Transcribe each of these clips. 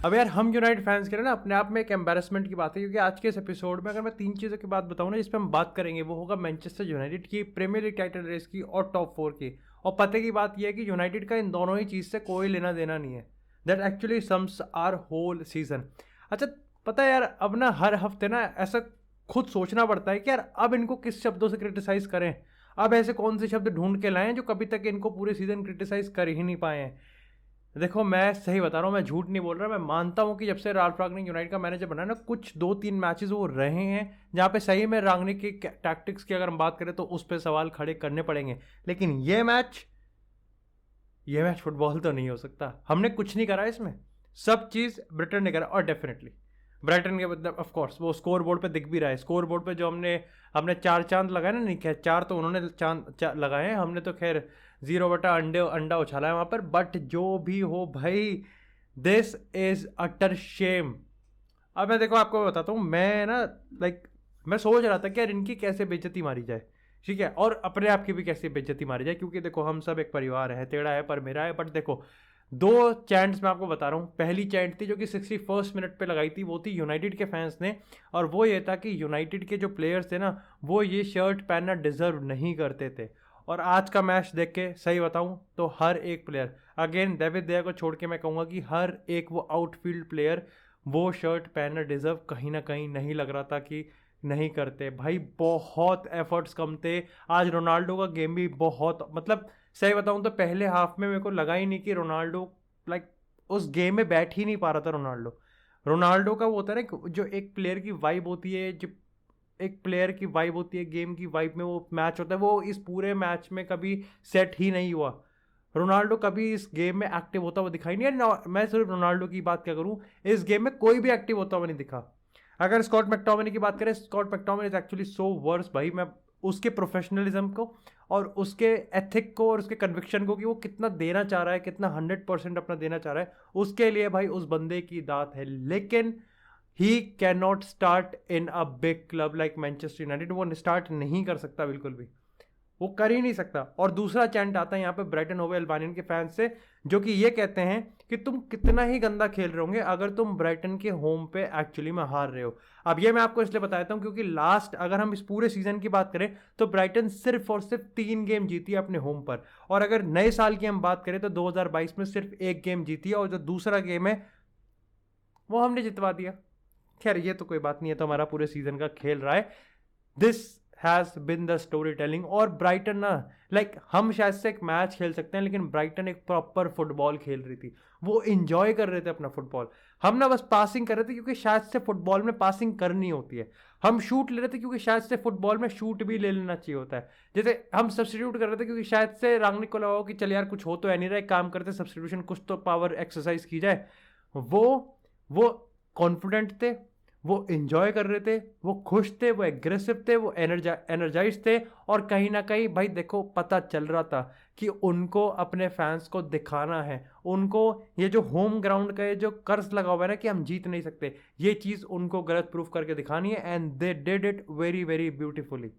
अब यार हम यूनाइटेड फैंस के लिए ना अपने आप में एक एम्बेरसमेंट की बात है, क्योंकि आज के इस एपिसोड में अगर मैं 3 चीज़ों की बात बताऊँ ना जिस पे हम बात करेंगे, वो होगा मैनचेस्टर यूनाइटेड की, प्रीमियर लीग टाइटल रेस की और टॉप 4 की। और पते की बात यह है कि यूनाइटेड का इन दोनों ही चीज़ से कोई लेना देना नहीं है। That actually sums are whole season. अच्छा, पता है यार, अब ना हर हफ्ते ना ऐसा खुद सोचना पड़ता है कि यार अब इनको किस शब्दों से क्रिटिसाइज करें। अब ऐसे कौन से शब्द ढूंढ के लाएं जो कभी तक इनको पूरे सीजन क्रिटिसाइज कर ही नहीं पाए हैं। देखो, मैं सही बता रहा हूँ, मैं झूठ नहीं बोल रहा। मैं मानता हूँ कि जब से राल्फ रागनिक यूनाइटेड का मैनेजर बना ना, कुछ 2-3 मैचेस वो रहे हैं जहाँ पे सही में रागनिक की टैक्टिक्स की अगर हम बात करें तो उस पर सवाल खड़े करने पड़ेंगे। लेकिन ये मैच फुटबॉल तो नहीं हो सकता। हमने कुछ नहीं करा इसमें, सब चीज़ ब्रिटेन ने करा। और डेफिनेटली ब्राइटन के मतलब ऑफ कोर्स वो स्कोर बोर्ड पे दिख भी रहा है। स्कोर बोर्ड पे जो हमने हमने 4 चांद लगाए ना, नहीं खैर 4 तो उन्होंने चांद लगाए हैं, हमने तो खैर 0 बटा अंडा उछाला है वहाँ पर। बट जो भी हो भाई, दिस इज अटर शेम। अब मैं देखो आपको बताता हूँ, मैं ना लाइक मैं सोच रहा था कि यार इनकी कैसे बेइज्जती मारी जाए, ठीक है, और अपने आप की भी कैसे बेइज्जती मारी जाए, क्योंकि देखो हम सब एक परिवार है, टेढ़ा है पर मेरा है। बट देखो, 2 चैंट्स मैं आपको बता रहा हूँ। पहली चैंट थी जो कि 61st मिनट पे लगाई थी, वो थी यूनाइटेड के फैंस ने। और वो ये था कि यूनाइटेड के जो प्लेयर्स थे ना, वो ये शर्ट पहनना डिजर्व नहीं करते थे। और आज का मैच देख के सही बताऊं तो हर एक प्लेयर, अगेन डेविड दया को छोड़ के मैं कहूंगा कि हर एक वो आउटफील्ड प्लेयर वो शर्ट पहनना डिजर्व कहीं ना कहीं नहीं लग रहा था कि नहीं करते। भाई बहुत एफर्ट्स कम थे। आज रोनाल्डो का गेम भी बहुत, मतलब सही बताऊं तो पहले हाफ में मेरे को लगा ही नहीं कि रोनाल्डो लाइक उस गेम में बैठ ही नहीं पा रहा था। रोनाल्डो का वो होता है ना, जो एक प्लेयर की वाइब होती है, जो एक प्लेयर की वाइब होती है, गेम की वाइब में वो मैच होता है, वो इस पूरे मैच में कभी सेट ही नहीं हुआ। रोनाल्डो कभी इस गेम में एक्टिव होता हुआ दिखाई नहीं है। मैं सिर्फ रोनाल्डो की बात क्या करूं, इस गेम में कोई भी एक्टिव होता हुआ नहीं दिखा। अगर स्कॉट मैकटोमिनी की बात करें, Scott McTominay is actually so worse. भाई मैं उसके प्रोफेशनलिज्म को और उसके एथिक को और उसके कन्विक्शन को, कि वो कितना देना चाह रहा है, कितना 100% अपना देना चाह रहा है, उसके लिए भाई उस बंदे की दात है। लेकिन he can not start in a big club like Manchester United. वो स्टार्ट नहीं कर सकता, बिल्कुल भी वो कर ही नहीं सकता। और दूसरा चैंट आता है यहाँ पे ब्राइटन होवे अल्बानियन के फैंस से, जो कि ये कहते हैं कि तुम कितना ही गंदा खेल रहे होंगे अगर तुम ब्राइटन के होम पे एक्चुअली में हार रहे हो। अब ये मैं आपको इसलिए बताता हूँ क्योंकि लास्ट अगर हम इस पूरे सीजन की बात करें तो ब्राइटन सिर्फ और सिर्फ 3 गेम जीती है अपने होम पर। और अगर नए साल की हम बात करें तो 2022 में सिर्फ 1 गेम जीती है, और जो दूसरा गेम है वो हमने जितवा दिया। खैर ये तो कोई बात नहीं है, तो हमारा पूरे सीजन का खेल रहा है। This has been the story telling. और ब्राइटन ना लाइक हम शायद से एक मैच खेल सकते हैं, लेकिन ब्राइटन एक प्रॉपर फुटबॉल खेल रही थी। वो इंजॉय कर रहे थे अपना फुटबॉल। हम ना बस पासिंग कर रहे थे क्योंकि शायद से फुटबॉल में पासिंग करनी होती है। हम शूट ले रहे थे क्योंकि शायद से फुटबॉल में शूट भी ले लेना चाहिए होता है। जैसे हम सब्सटीट्यूट कर रहे थे क्योंकि शायद से रांगनिक को लगा कि चल यार कुछ हो तो है नहीं रहा, एक काम करते सब्सटीट्यूशन, कुछ तो पावर एक्सरसाइज की जाए। वो कॉन्फिडेंट थे, वो इंजॉय कर रहे थे, वो खुश थे, वो एग्रेसिव थे, वो एनर्जाइज थे। और कहीं ना कहीं भाई देखो पता चल रहा था कि उनको अपने फैंस को दिखाना है। उनको ये जो होम ग्राउंड का ये जो कर्ज लगा हुआ है ना कि हम जीत नहीं सकते, ये चीज़ उनको गलत प्रूफ करके दिखानी है। And they did it very very beautifully.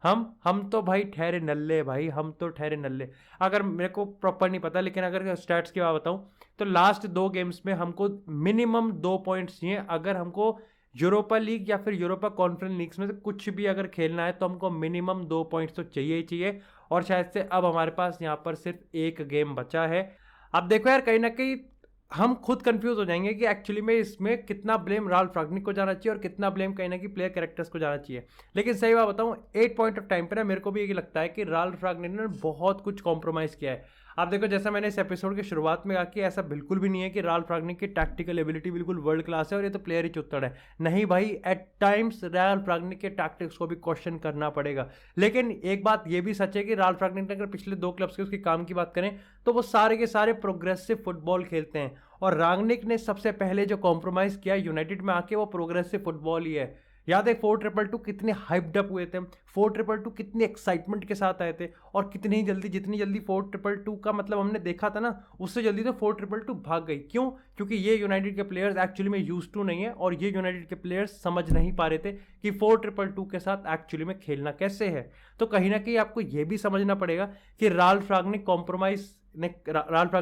हम तो भाई ठहरे नल्ले, भाई हम तो ठहरे नल्ले। अगर मेरे को प्रॉपर नहीं पता, लेकिन अगर स्टैट्स की बात बताऊं तो लास्ट 2 गेम्स में हमको मिनिमम 2 पॉइंट्स चाहिए। अगर हमको यूरोपा लीग या फिर यूरोपा कॉन्फ्रेंस लीग्स में से कुछ भी अगर खेलना है तो हमको मिनिमम 2 पॉइंट्स तो चाहिए ही चाहिए। और शायद से अब हमारे पास यहाँ पर सिर्फ एक गेम बचा है। अब देखो यार, कहीं ना कहीं हम खुद कंफ्यूज हो जाएंगे कि एक्चुअली में इसमें कितना ब्लेम राल्फ रागनिक को जाना चाहिए और कितना ब्लेम कहीं ना कहीं प्लेयर कैरेक्टर्स को जाना चाहिए। लेकिन सही बात बताऊं, 8 पॉइंट ऑफ टाइम पे ना मेरे को भी ये लगता है कि राल्फ रागनिक ने बहुत कुछ कॉम्प्रोमाइज़ किया है। आप देखो, जैसा मैंने इस एपिसोड की शुरुआत में कहा कि ऐसा बिल्कुल भी नहीं है कि राल्फ रागनिक की टैक्टिकल एबिलिटी बिल्कुल वर्ल्ड क्लास है और ये तो प्लेयर ही चुत्तड़ है। नहीं भाई, एट टाइम्स राल्फ रागनिक के टैक्टिक्स को भी क्वेश्चन करना पड़ेगा। लेकिन एक बात ये भी सच है कि राल्फ रागनिक ने अगर पिछले 2 क्लब्स के उसके काम की बात करें तो वो सारे के सारे प्रोग्रेसिव फुटबॉल खेलते हैं। और रागनिक ने सबसे पहले जो कॉम्प्रोमाइज़ किया यूनाइटेड में आके, वो प्रोग्रेसिव फुटबॉल ही है। याद है 4-2-2 कितने हाइप्ड अप हुए थे, 4-2-2 कितनी एक्साइटमेंट के साथ आए थे, और कितनी जल्दी, जितनी जल्दी 4-2-2 का मतलब हमने देखा था ना, उससे जल्दी तो 4-2-2 भाग गई। क्यों? क्योंकि ये यूनाइटेड के प्लेयर्स एक्चुअली में यूज टू नहीं है, और ये यूनाइटेड के प्लेयर्स समझ नहीं पा रहे थे कि 4-2-2 के साथ एक्चुअली में खेलना कैसे है। तो कहीं ना कहीं आपको ये भी समझना पड़ेगा कि राल्फ रागनिक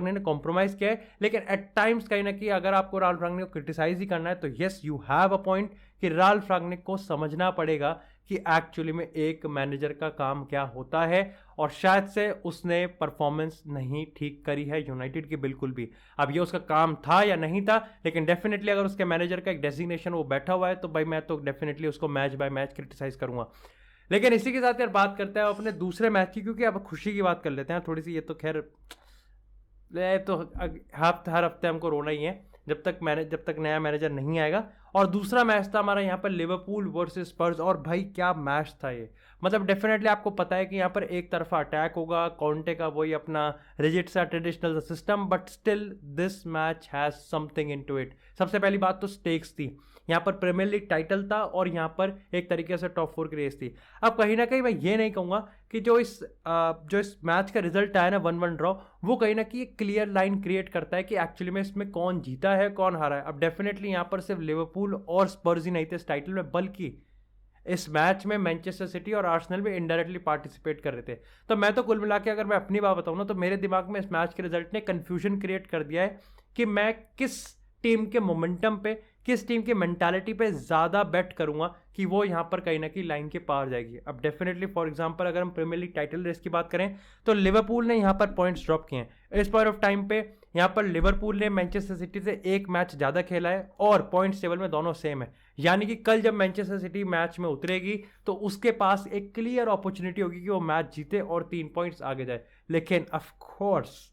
ने कॉम्प्रोमाइज किया है, लेकिन एट टाइम्स कहीं ना कहीं अगर आपको राल्फ रागनिक को क्रिटिसाइज ही करना है तो yes you have a point कि राल्फ रागनिक को समझना पड़ेगा कि एक्चुअली में एक मैनेजर का काम क्या होता है, और शायद से उसने परफॉर्मेंस नहीं ठीक करी है यूनाइटेड की बिल्कुल भी। अब ये उसका काम था या नहीं था, लेकिन डेफिनेटली अगर उसके मैनेजर का एक डेजिग्नेशन वो बैठा हुआ है तो भाई मैं तो डेफिनेटली उसको मैच बाय मैच क्रिटिसाइज करूंगा। लेकिन इसी के साथ यार बात करते हैं अपने दूसरे मैच की, क्योंकि अब खुशी की बात कर लेते हैं थोड़ी सी। ये तो खैर तो हर हफ्ते हमको रोना ही है जब तक नया मैनेजर नहीं आएगा। और दूसरा मैच था हमारा यहाँ पर लिवरपूल वर्सेस स्पर्स, और भाई क्या मैच था ये। मतलब डेफिनेटली आपको पता है कि यहाँ पर एक तरफा अटैक होगा, कॉन्टे का वही अपना रिजिड सा traditional system, but still this match has something into it. सबसे पहली बात तो स्टेक्स थी, यहाँ पर प्रीमियर लीग टाइटल था और यहाँ पर एक तरीके से टॉप 4 की रेस थी। अब कहीं ना कहीं मैं ये नहीं कहूँगा कि जो इस मैच का रिजल्ट आया ना 1-1 ड्रॉ, वो कहीं ना कहीं एक क्लियर लाइन क्रिएट करता है कि एक्चुअली में इसमें कौन जीता है कौन हारा है। अब डेफिनेटली यहाँ पर सिर्फ लिवरपूल और स्पर्स ही नहीं थे इस टाइटल में, बल्कि इस मैच में मैनचेस्टर सिटी और आर्सेनल भी इनडायरेक्टली पार्टिसिपेट कर रहे थे। तो मैं तो कुल मिला के अगर मैं अपनी बात बताऊँ ना, तो मेरे दिमाग में इस मैच के रिजल्ट ने कंफ्यूजन क्रिएट कर दिया है कि मैं किस टीम के मोमेंटम पे, किस टीम की मेंटालिटी पे ज़्यादा बेट करूंगा कि वो यहाँ पर कहीं ना कहीं लाइन के पार जाएगी। अब डेफिनेटली फॉर एग्जांपल अगर हम प्रीमियर लीग टाइटल रेस की बात करें तो लिवरपूल ने यहाँ पर पॉइंट्स ड्रॉप किए हैं। इस पॉइंट ऑफ टाइम पे यहाँ पर लिवरपूल ने मैनचेस्टर सिटी से एक मैच ज़्यादा खेला है और पॉइंट्स टेबल में दोनों सेम है। यानी कि कल जब मैनचेस्टर सिटी मैच में उतरेगी तो उसके पास एक क्लियर अपॉर्चुनिटी होगी कि वो मैच जीते और 3 पॉइंट्स आगे जाए। लेकिन ऑफकोर्स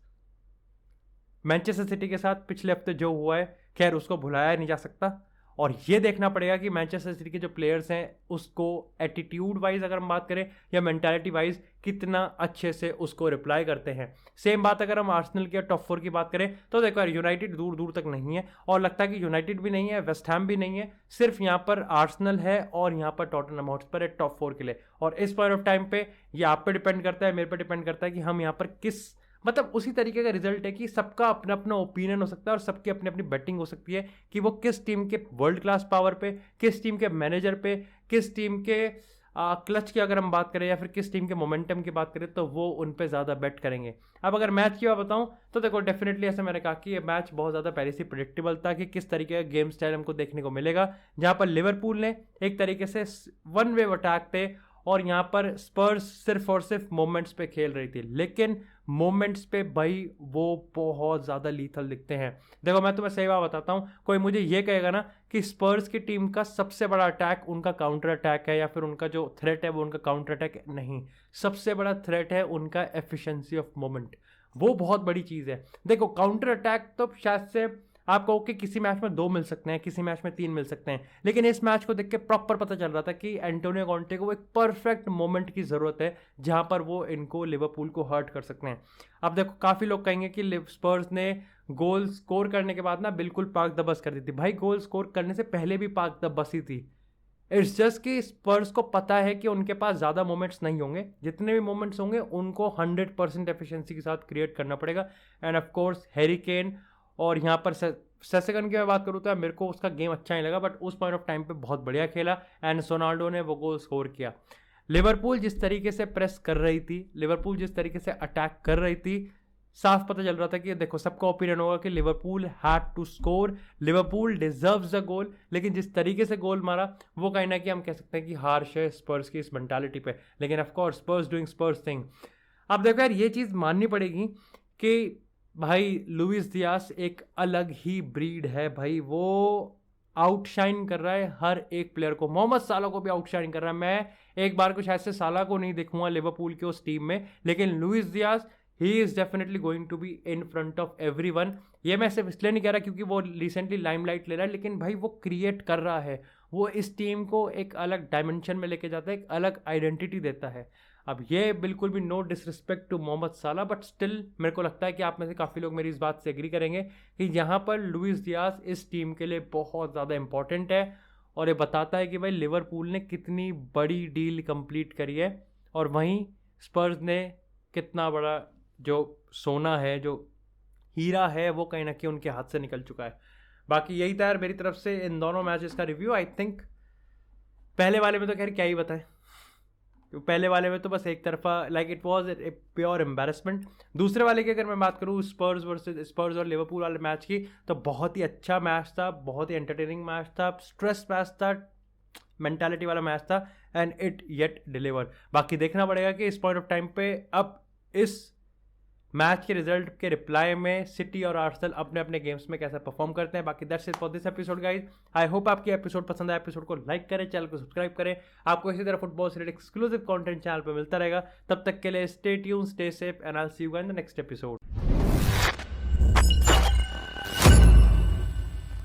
मैनचेस्टर सिटी के साथ पिछले हफ्ते जो हुआ है, खैर उसको भुलाया नहीं जा सकता, और ये देखना पड़ेगा कि मैनचेस्टर सिटी के जो प्लेयर्स हैं उसको एटीट्यूड वाइज अगर हम बात करें या मेंटालिटी वाइज कितना अच्छे से उसको रिप्लाई करते हैं। सेम बात अगर हम आर्सेनल की टॉप 4 की बात करें तो देखो यार यूनाइटेड दूर दूर तक नहीं है, और लगता है कि यूनाइटेड भी नहीं है, वेस्ट हैम भी नहीं है, सिर्फ यहाँ पर आर्सेनल है और यहाँ पर टॉटनहम हॉटस्पर है टॉप 4 के लिए। और इस पॉइंट ऑफ टाइम पे ये आप पे डिपेंड करता है, मेरे पे डिपेंड करता है कि हम यहाँ पर किस, मतलब उसी तरीके का रिजल्ट है कि सबका अपना अपना ओपिनियन हो सकता है और सबकी अपनी अपनी बैटिंग हो सकती है कि वो किस टीम के वर्ल्ड क्लास पावर पे, किस टीम के मैनेजर पे, किस टीम के क्लच की अगर हम बात करें या फिर किस टीम के मोमेंटम की बात करें तो वो उन पे ज़्यादा बेट करेंगे। अब अगर मैच की बात बताऊं तो देखो डेफिनेटली ऐसे मैंने कहा कि ये मैच बहुत ज़्यादा पहले से प्रिडिक्टेबल था कि किस तरीके का गेम स्टाइल हमको देखने को मिलेगा, जहाँ पर लिवरपूल ने एक तरीके से वन वे अटैक थे और यहाँ पर स्पर्स सिर्फ और सिर्फ मोमेंट्स पे खेल रही थी। लेकिन मोमेंट्स पे भाई वो बहुत ज़्यादा लीथल दिखते हैं। देखो मैं तुम्हें सही बात बताता हूँ, कोई मुझे ये कहेगा ना कि स्पर्स की टीम का सबसे बड़ा अटैक उनका काउंटर अटैक है या फिर उनका जो थ्रेट है वो उनका काउंटर अटैक है, नहीं, सबसे बड़ा थ्रेट है उनका एफिशिएंसी ऑफ मोमेंट। वो बहुत बड़ी चीज़ है। देखो काउंटर अटैक तो शायद से आप कहो कि किसी मैच में 2 मिल सकते हैं, किसी मैच में 3 मिल सकते हैं, लेकिन इस मैच को देख के प्रॉपर पता चल रहा था कि एंटोनियो कॉन्टे को एक परफेक्ट मोमेंट की ज़रूरत है जहां पर वो इनको लिवरपूल को हर्ट कर सकते हैं। अब देखो काफ़ी लोग कहेंगे कि स्पर्स ने गोल स्कोर करने के बाद ना बिल्कुल पाक दबस कर दी थी। भाई गोल स्कोर करने से पहले भी पाक दबसी थी। इट्स जस्ट कि स्पर्स को पता है कि उनके पास ज़्यादा मोमेंट्स नहीं होंगे, जितने भी मोमेंट्स होंगे उनको 100% एफिशिएंसी के साथ क्रिएट करना पड़ेगा। End of course Harry Kane और यहाँ पर सेसेगन की मैं बात करूँ तो मेरे को उसका गेम अच्छा नहीं लगा, बट उस पॉइंट ऑफ टाइम पे बहुत बढ़िया खेला एंड सोनाल्डो ने वो गोल स्कोर किया। लिवरपूल जिस तरीके से प्रेस कर रही थी, लिवरपूल जिस तरीके से अटैक कर रही थी, साफ पता चल रहा था कि देखो सबका ओपिनियन होगा कि Liverpool had to score, Liverpool deserves the goal, लेकिन जिस तरीके से गोल मारा वो कहीं ना कहीं हम कह सकते हैं कि हार्श है स्पर्स की इस मेंटालिटी पे। लेकिन of course Spurs doing Spurs thing. अब देखो यार ये चीज़ माननी पड़ेगी कि भाई लुइस डियास एक अलग ही ब्रीड है भाई, वो आउटशाइन कर रहा है हर एक प्लेयर को। मोहम्मद साला को भी आउटशाइन कर रहा है। मैं एक बार कुछ ऐसे साला को नहीं देखूंगा लिवरपूल के उस टीम में, लेकिन Luis Diaz he is definitely going to be in front of everyone. ये मैं सिर्फ इसलिए नहीं कह रहा क्योंकि वो रिसेंटली लाइमलाइट ले रहा है, लेकिन भाई वो क्रिएट कर रहा है, वो इस टीम को एक अलग डायमेंशन में लेके जाता है, एक अलग आइडेंटिटी देता है। अब ये बिल्कुल भी नो डिसरिस्पेक्ट टू मोहम्मद साला, बट स्टिल मेरे को लगता है कि आप में से काफ़ी लोग मेरी इस बात से एग्री करेंगे कि यहाँ पर लुइस डियास इस टीम के लिए बहुत ज़्यादा इंपॉर्टेंट है। और ये बताता है कि भाई लिवरपूल ने कितनी बड़ी डील कंप्लीट करी है और वहीं स्पर्स ने कितना बड़ा जो सोना है, जो हीरा है, वो कहीं ना कहीं उनके हाथ से निकल चुका है। बाकी यही था यार मेरी तरफ से इन दोनों मैचेस का रिव्यू। आई थिंक पहले वाले में तो खैर क्या ही बताएं, पहले वाले में तो बस एक तरफा like it was a pure embarrassment. दूसरे वाले की अगर मैं बात करूँ स्पर्स वर्सेस स्पर्स और लिवरपूल वाले मैच की, तो बहुत ही अच्छा मैच था, बहुत ही एंटरटेनिंग मैच था, स्ट्रेस मैच था, मेंटालिटी वाला मैच था, एंड इट येट डिलीवर। बाकी देखना पड़ेगा कि इस पॉइंट ऑफ टाइम पे अब इस मैच के रिजल्ट के रिप्लाई में सिटी और आर्सेनल अपने अपने गेम्स में कैसा परफॉर्म करते हैं। बाकी that's it for this episode guys. I hope आपकी एपिसोड पसंद आया। एपिसोड को लाइक करें, चैनल को सब्सक्राइब करें। आपको इसी तरह फुटबॉल से रिलेटेड एक्सक्लूसिव कंटेंट चैनल पर मिलता रहेगा। तब तक के लिए stay tuned, stay safe, and I will see you in the next episode.